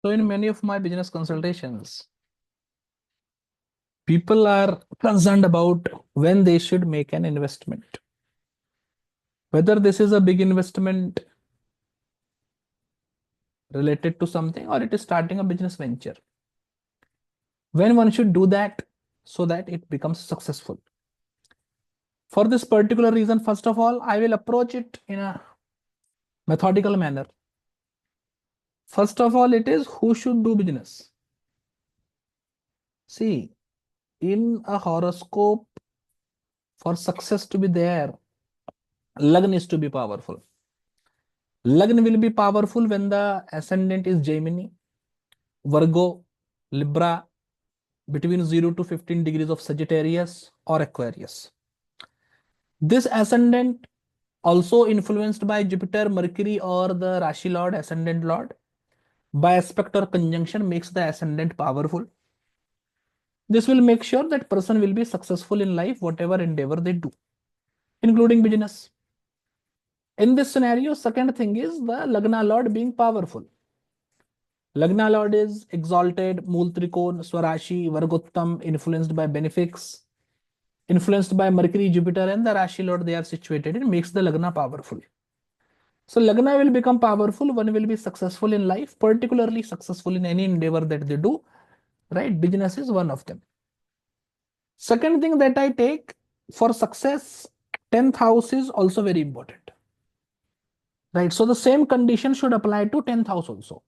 So in many of my business consultations, people are concerned about when they should make an investment. Whether this is a big investment related to something or it is starting a business venture. When one should do that so that it becomes successful. For this particular reason, first of all, I will approach it in a methodical manner. First of all, it is who should do business. See, in a horoscope, for success to be there, Lagna is to be powerful. Lagna will be powerful when the ascendant is Gemini, Virgo, Libra, between 0 to 15 degrees of Sagittarius or Aquarius. This ascendant also influenced by Jupiter, Mercury, or the Rashi Lord, ascendant Lord, by aspect or conjunction makes the ascendant powerful. This will make sure that person will be successful in life, whatever endeavor they do, including business. In this scenario, second thing is the Lagna Lord being powerful. Lagna Lord is exalted, Mool Trikon, Swarashi, Vargottam, influenced by benefics, influenced by Mercury, Jupiter, and the Rashi Lord they are situated in, makes the Lagna powerful. So Lagna will become powerful, one will be successful in life, particularly successful in any endeavor that they do, right? Business is one of them. Second thing that I take for success, 10th house is also very important, right? So the same condition should apply to 10th house also.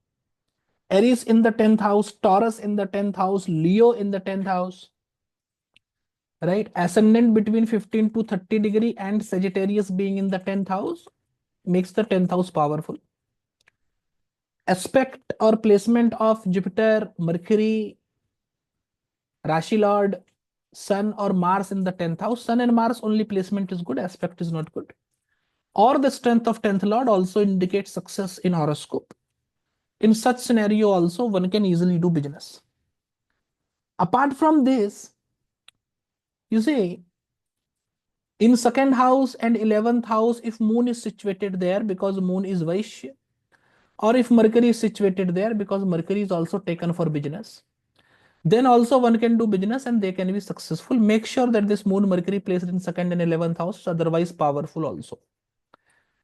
Aries in the 10th house, Taurus in the 10th house, Leo in the 10th house, right? Ascendant between 15 to 30 degree and Sagittarius being in the 10th house makes the 10th house powerful. Aspect or placement of Jupiter, Mercury, Rashi Lord, Sun or Mars in the 10th house. Sun and Mars only placement is good, aspect is not good. Or the strength of 10th Lord also indicates success in horoscope. In such scenario also, one can easily do business. Apart from this, you see, in second house and 11th house, if moon is situated there because moon is Vaishya, or if Mercury is situated there because Mercury is also taken for business, then also one can do business and they can be successful. Make sure that this moon Mercury placed in second and 11th house is otherwise powerful also.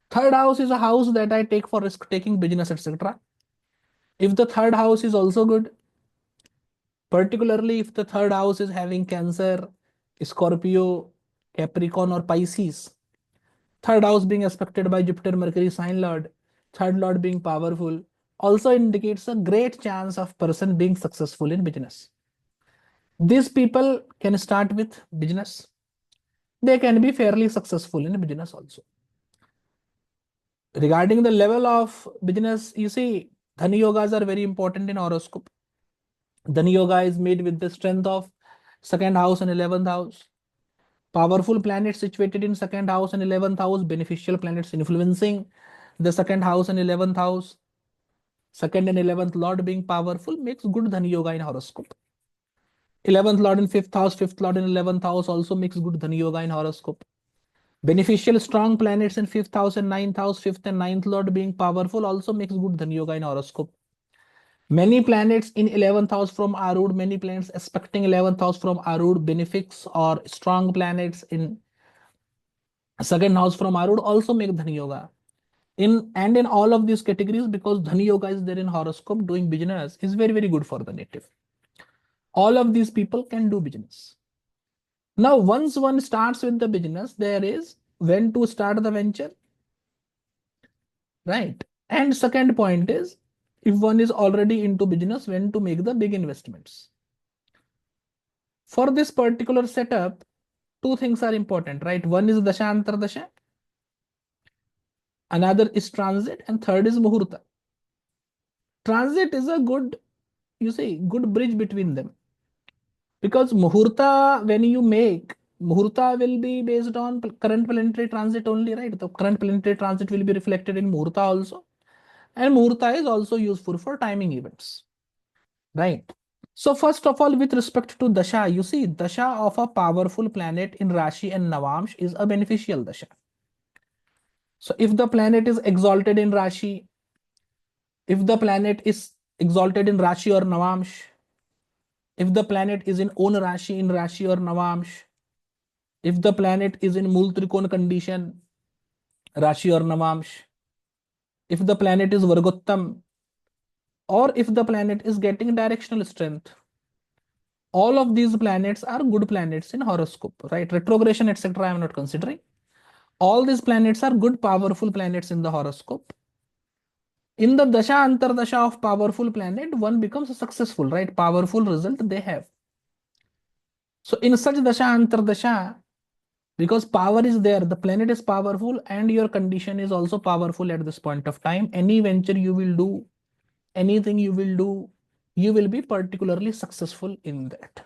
Third house is a house that I take for risk taking, business, etc. If the third house is also good, particularly if the third house is having Cancer, Scorpio, Capricorn or Pisces, third house being aspected by Jupiter, Mercury, sign lord, third lord being powerful, also indicates a great chance of person being successful in business. These people can start with business. They can be fairly successful in business also. Regarding the level of business, you see, Dhani Yogas are very important in horoscope. Dhani Yoga is made with the strength of second house and 11th house. Powerful planets situated in second house and 11th house, beneficial planets influencing the second house and 11th house. Second and 11th lord being powerful makes good Dhani Yoga in horoscope. 11th lord in 5th house, 5th lord in 11th house also makes good Dhani Yoga in horoscope. Beneficial strong planets in 5th house and 9th house, 5th and 9th lord being powerful also makes good Dhani Yoga in horoscope. Many planets in 11th house from Arud, many planets expecting 11th house from Arud, benefics or strong planets in second house from Arud also make Dhani Yoga. In all of these categories, because Dhani Yoga is there in horoscope, doing business is very, very good for the native. All of these people can do business. Now, once one starts with the business, there is when to start the venture, right? And second point is, if one is already into business, when to make the big investments. For this particular setup, two things are important, right? One is Dasha Antardasha, another is transit, and third is Muhurta. Transit is a good, you see, good bridge between them. Because Muhurta, when you make, Muhurta will be based on current planetary transit only, right? The current planetary transit will be reflected in Muhurta also. And Muhurta is also useful for timing events, right? So first of all, with respect to Dasha, you see, Dasha of a powerful planet in Rashi and Navamsh is a beneficial Dasha. So if the planet is exalted in Rashi, if the planet is exalted in Rashi or Navamsh, if the planet is in own Rashi, in Rashi or Navamsh, if the planet is in Mul Trikon condition, Rashi or Navamsh, if the planet is Vargottam, or if the planet is getting directional strength, all of these planets are good planets in horoscope, right? Retrogression, etc. I am not considering. All these planets are good, powerful planets in the horoscope. In the dasha antardasha of powerful planet, one becomes successful, right? Powerful result they have. So in such dasha antardasha, because power is there, the planet is powerful and your condition is also powerful at this point of time, any venture you will do, anything you will do, you will be particularly successful in that.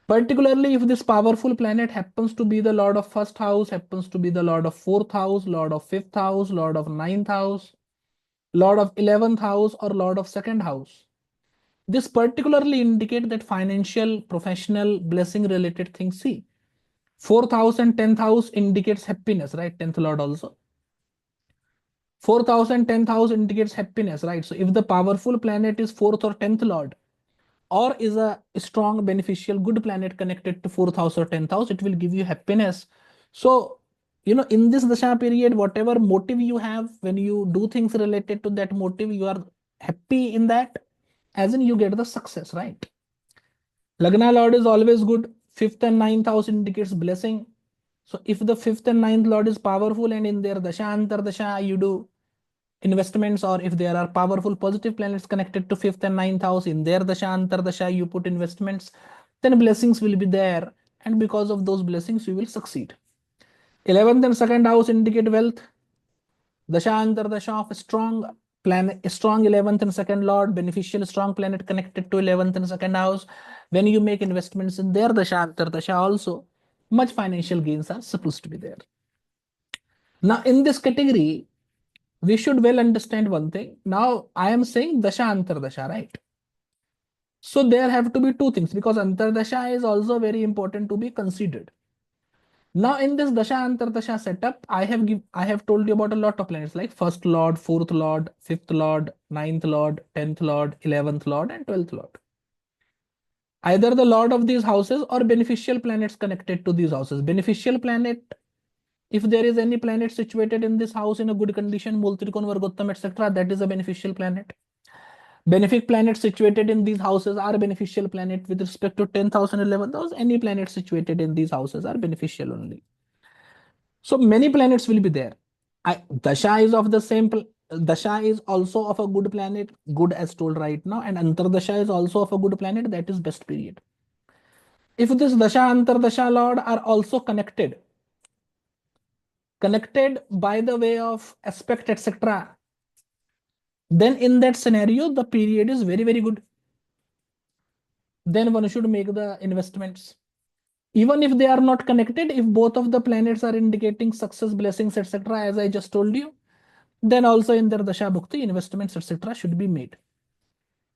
Particularly if this powerful planet happens to be the lord of first house, happens to be the lord of fourth house, lord of fifth house, lord of ninth house, lord of 11th house, or lord of second house. This particularly indicate that financial, professional, blessing related things. See, fourth house and 10th house indicates happiness, right? 10th lord also. Fourth house and 10th house indicates happiness, right? So if the powerful planet is fourth or 10th lord, or is a strong, beneficial, good planet connected to fourth house or 10th house, it will give you happiness. So, in this dasha period, whatever motive you have, when you do things related to that motive, you are happy in that, as in you get the success, right? Lagna lord is always good. Fifth and ninth house indicates blessing. So if the fifth and ninth lord is powerful and in their dasha antar dasha you do investments, or if there are powerful positive planets connected to fifth and ninth house in their dasha antar dasha you put investments, then blessings will be there, and because of those blessings you will succeed. 11th and second house indicate wealth. Dasha antar dasha of a strong planet, a strong 11th and second lord, beneficial strong planet connected to 11th and second house, when you make investments in their dasha antar dasha also, much financial gains are supposed to be there. Now in this category, we should well understand one thing. Now I am saying dasha antardasha, right? So there have to be two things, because antardasha is also very important to be considered. Now in this dasha antardasha setup, I have told you about a lot of planets like first lord, fourth lord, fifth lord, ninth lord, 10th lord, 11th lord, and 12th lord. Either the lord of these houses or beneficial planets connected to these houses. Beneficial planet, if there is any planet situated in this house in a good condition, Multrikon, Vargottam, etc., that is a beneficial planet. Benefic planets situated in these houses are beneficial planet with respect to 10th house and 11th house. Any planets situated in these houses are beneficial only. So many planets will be there. Dasha is of the same. Dasha is also of a good planet, good as told right now, and Antardasha is also of a good planet, that is best period. If this Dasha Antardasha Lord are also connected by the way of aspect, etc., then in that scenario the period is very, very good. Then one should make the investments. Even if they are not connected, if both of the planets are indicating success, blessings, etc., as I just told you, then also in their dasha bhukti, investments, etc., should be made.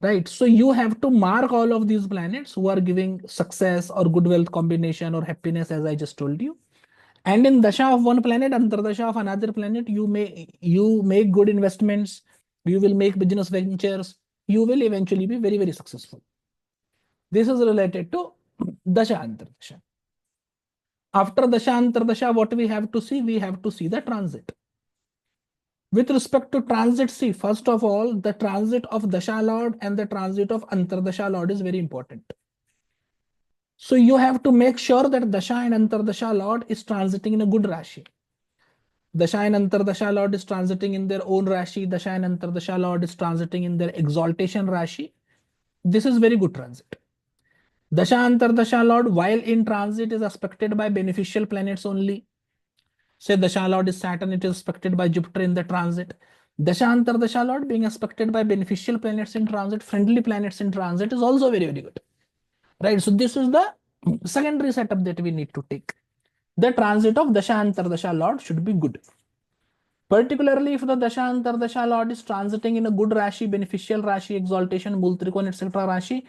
Right? So you have to mark all of these planets who are giving success or good wealth combination or happiness, as I just told you. And in dasha of one planet, antardasha of another planet, you make good investments, you will make business ventures, you will eventually be very, very successful. This is related to dasha antardasha. After dasha antardasha, what we have to see? We have to see the transit. With respect to transit, see, first of all, the transit of dasha lord and the transit of antardasha lord is very important. So you have to make sure that dasha and antardasha lord is transiting in a good rashi. Dasha and antardasha lord is transiting in their own rashi. Dasha and antardasha lord is transiting in their exaltation rashi. This is very good transit. Dasha antardasha lord, while in transit, is aspected by beneficial planets only. Say dasha lord is Saturn, it is aspected by Jupiter in the transit. Dasha antardasha lord being aspected by beneficial planets in transit, friendly planets in transit, is also very, very good. Right? So this is the secondary setup that we need to take. The transit of dasha antardasha lord should be good. Particularly if the dasha antardasha lord is transiting in a good rashi, beneficial rashi, exaltation, multrikon, etc. rashi,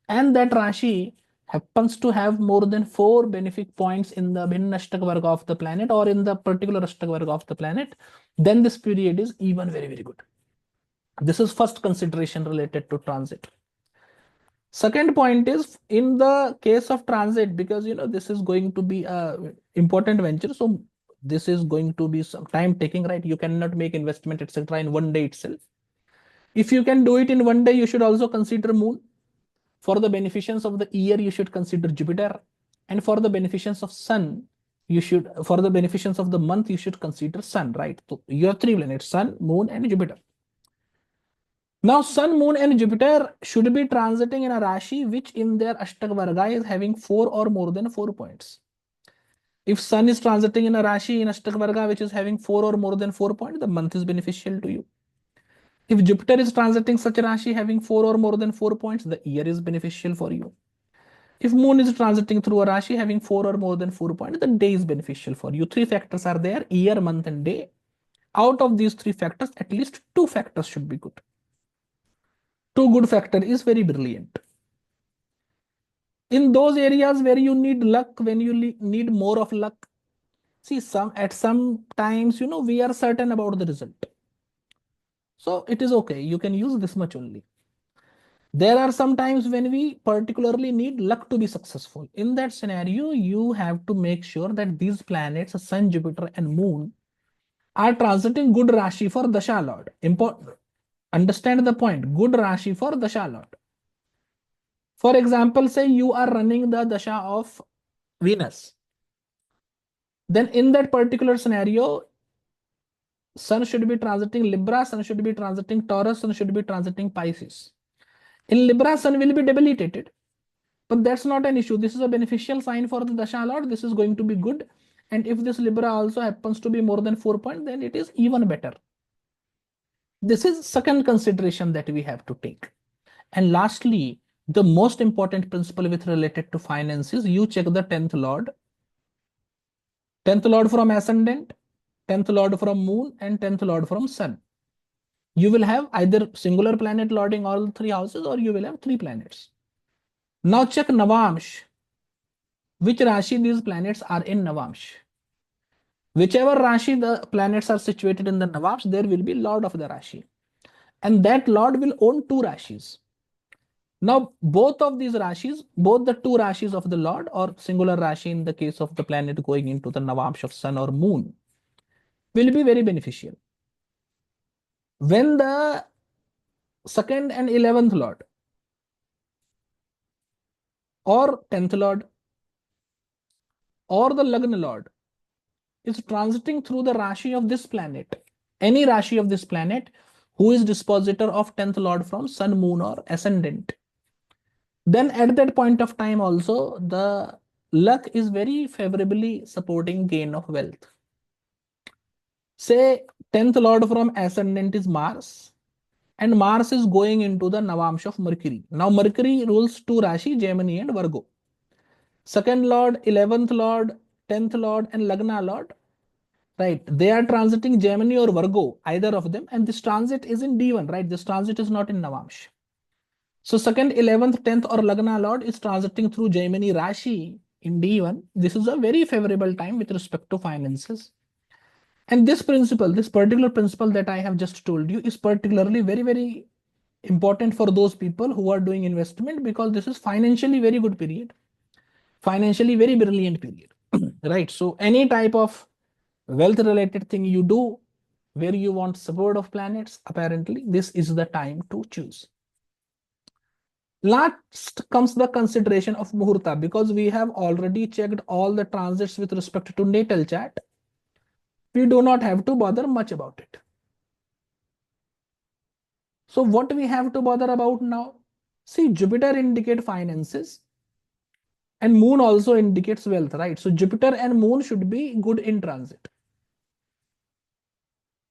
and that rashi happens to have more than 4 benefic points in the Bhinna Ashtaka Varga of the planet, or in the particular Ashtaka Varga of the planet, then this period is even very, very good. This is first consideration related to transit. Second point is in the case of transit, because this is going to be a important venture, so this is going to be some time taking, right? You cannot make investment etc in one day itself. If you can do it in one day, you should also consider moon. For the beneficence of the year, you should consider Jupiter, and for the beneficence of sun, for the beneficence of the month, you should consider sun, right? So you have three planets: sun, moon, and Jupiter. Now, Sun, Moon, and Jupiter should be transiting in a Rashi which in their Ashtak Varga is having 4 or more than 4 points. If Sun is transiting in a Rashi in Ashtak Varga which is having 4 or more than 4 points, the month is beneficial to you. If Jupiter is transiting such a Rashi having 4 or more than 4 points, the year is beneficial for you. If Moon is transiting through a Rashi having 4 or more than 4 points, the day is beneficial for you. 3 factors are there: year, month, and day. Out of these 3 factors, at least 2 factors should be good. 2 good factor is very brilliant. In those areas where you need luck, when you need more of luck, see, at some times, we are certain about the result. So it is okay. You can use this much only. There are some times when we particularly need luck to be successful. In that scenario, you have to make sure that these planets, Sun, Jupiter, and Moon, are transiting good Rashi for Dasha Lord. Important. Understand the point. Good Rashi for Dasha Lord. For example, say you are running the Dasha of Venus. Then in that particular scenario, Sun should be transiting Libra, Sun should be transiting Taurus, Sun should be transiting Pisces. In Libra, Sun will be debilitated. But that's not an issue. This is a beneficial sign for the Dasha Lord. This is going to be good. And if this Libra also happens to be more than 4 points, then it is even better. This is second consideration that we have to take. And lastly, the most important principle with related to finances, you check the 10th Lord. 10th Lord from Ascendant, 10th Lord from Moon, and 10th Lord from Sun. You will have either singular planet lording all 3 houses, or you will have 3 planets. Now check Navamsh. Which Rashi these planets are in Navamsh? Whichever Rashi the planets are situated in the Navamsh, there will be Lord of the Rashi. And that Lord will own 2 Rashis. Now, both of these Rashis, both the 2 Rashis of the Lord, or singular Rashi in the case of the planet going into the Navamsh of Sun or Moon, will be very beneficial. When the 2nd and 11th Lord or 10th Lord or the Lagna Lord is transiting through the Rashi of this planet, any Rashi of this planet who is dispositor of 10th Lord from Sun, Moon, or Ascendant, then at that point of time also the luck is very favorably supporting gain of wealth. Say 10th Lord from Ascendant is Mars, and Mars is going into the Navamsh of Mercury. Now Mercury rules 2 Rashi, Gemini and Virgo. 2nd Lord, 11th Lord, 10th Lord, and Lagna Lord, right? They are transiting Gemini or Virgo, either of them, and this transit is in D1, right? This transit is not in Navamsh. So 2nd, 11th, 10th, or Lagna Lord is transiting through Gemini Rashi in D1. This is a very favorable time with respect to finances. And this principle, this particular principle that I have just told you, is particularly very, very important for those people who are doing investment, because this is financially very good period, financially very brilliant period, right? So any type of wealth related thing you do where you want support of planets, apparently this is the time to choose. Last comes the consideration of Muhurta, because we have already checked all the transits with respect to natal chart. We do not have to bother much about it. So what we have to bother about now? See, Jupiter indicate finances and Moon also indicates wealth, right? So Jupiter and Moon should be good in transit.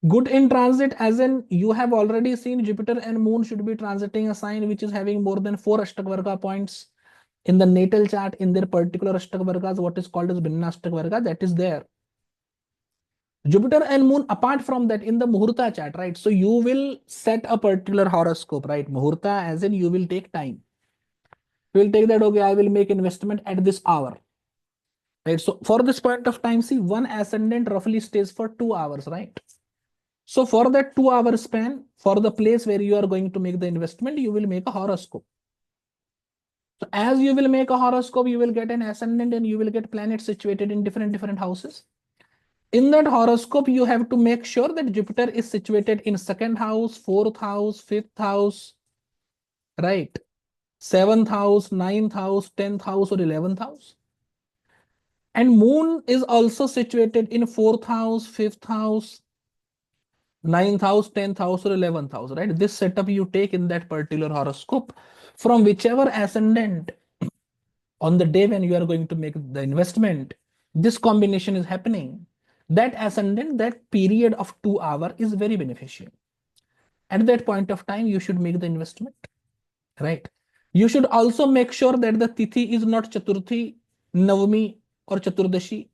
Good in transit as in you have already seen Jupiter and Moon should be transiting a sign which is having more than 4 Ashtakvarga points in the natal chart in their particular Ashtakvargas, what is called as Bhinna Ashtakvarga, that is there. Jupiter and Moon, apart from that, in the Muhurta chart, right? So you will set a particular horoscope, right? Muhurta as in you will take time. You will take that, okay, I will make investment at this hour. Right? So for this point of time, see, one ascendant roughly stays for 2 hours, right? So for that 2 hour span, for the place where you are going to make the investment, you will make a horoscope. So as you will make a horoscope, you will get an ascendant and you will get planets situated in different houses. In that horoscope, you have to make sure that Jupiter is situated in second house, fourth house, fifth house, right? Seventh house, ninth house, 10th house, or 11th house. And Moon is also situated in fourth house, fifth house, ninth house, 10th house, or 11th house, right? This setup you take in that particular horoscope from whichever ascendant on the day when you are going to make the investment, this combination is happening. That ascendant, that period of 2 hours is very beneficial. At that point of time, you should make the investment, right? You should also make sure that the tithi is not Chaturthi, Navami, or Chaturdashi.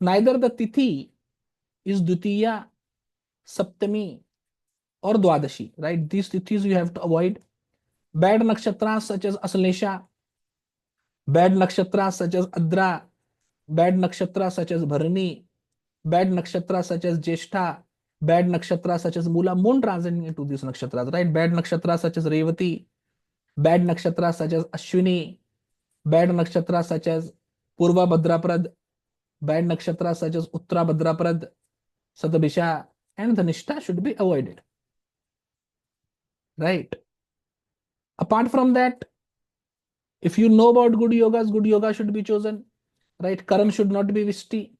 Neither the tithi is Dutiya, Saptami, or Dwadashi, right? These tithis you have to avoid. Bad nakshatras such as Aslesha, bad nakshatras such as Adra, bad nakshatras such as Bharani, bad nakshatras such as Jeshta, bad nakshatras such as Mula, Moon transiting into these nakshatras, right? Bad nakshatras such as Revati, bad nakshatras such as Ashwini, bad nakshatras such as Purva Bhadraprad, bad nakshatras such as Uttara Bhadraprad, Satabisha, and Dhanishta should be avoided, right? Apart from that, if you know about good yogas, good yoga should be chosen, right? Karan should not be Vishti,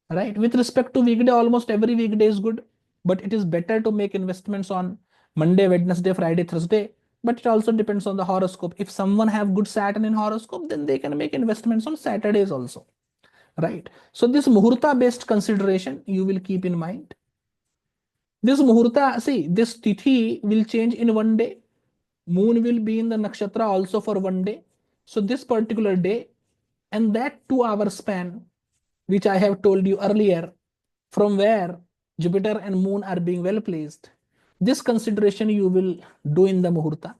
right? With respect to weekday, almost every weekday is good, but it is better to make investments on Monday, Wednesday, Friday, Thursday. But it also depends on the horoscope. If someone have good Saturn in horoscope, then they can make investments on Saturdays also, right? So this Muhurta based consideration you will keep in mind. This Muhurta, see, this Tithi will change in one day. Moon will be in the nakshatra also for one day. So this particular day and that 2 hour span, which I have told you earlier, from where Jupiter and Moon are being well placed, this consideration you will do in the Muhurta,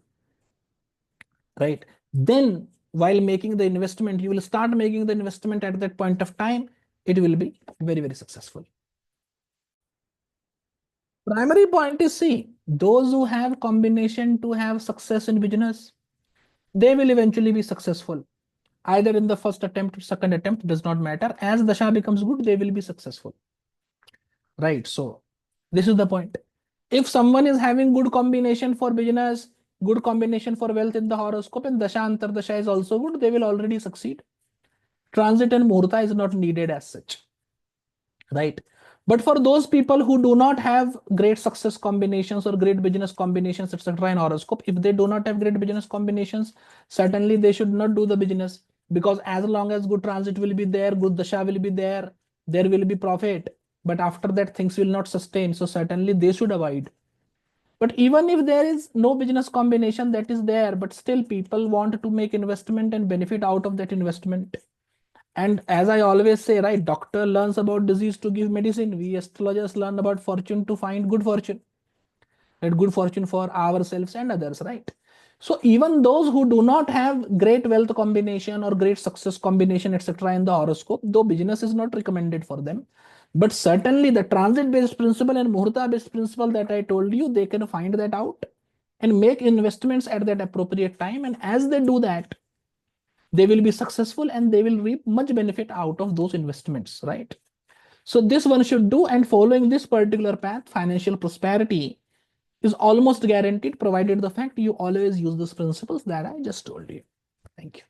right? Then while making the investment, you will start making the investment at that point of time. It will be very successful. Primary point is, see, those who have combination to have success in business, they will eventually be successful. Either in the first attempt or second attempt, does not matter. As Dasha becomes good, they will be successful. Right. So this is the point. If someone is having good combination for business, good combination for wealth in the horoscope, and Dasha Antardasha is also good, they will already succeed. Transit and Muhurta is not needed as such. Right. But for those people who do not have great success combinations or great business combinations, etc., in horoscope, if they do not have great business combinations, certainly they should not do the business, because as long as good transit will be there, good dasha will be there will be profit. But after that, things will not sustain. So certainly they should avoid. But even if there is no business combination that is there, but still people want to make investment and benefit out of that investment. And as I always say, right, doctor learns about disease to give medicine. We astrologers learn about fortune to find good fortune. Right? Good fortune for ourselves and others, right? So even those who do not have great wealth combination or great success combination, etc., in the horoscope, though business is not recommended for them, but certainly the transit-based principle and Muhurta-based principle that I told you, they can find that out and make investments at that appropriate time. And as they do that, they will be successful and they will reap much benefit out of those investments, right? So this one should do, and following this particular path, financial prosperity is almost guaranteed, provided the fact you always use these principles that I just told you. Thank you.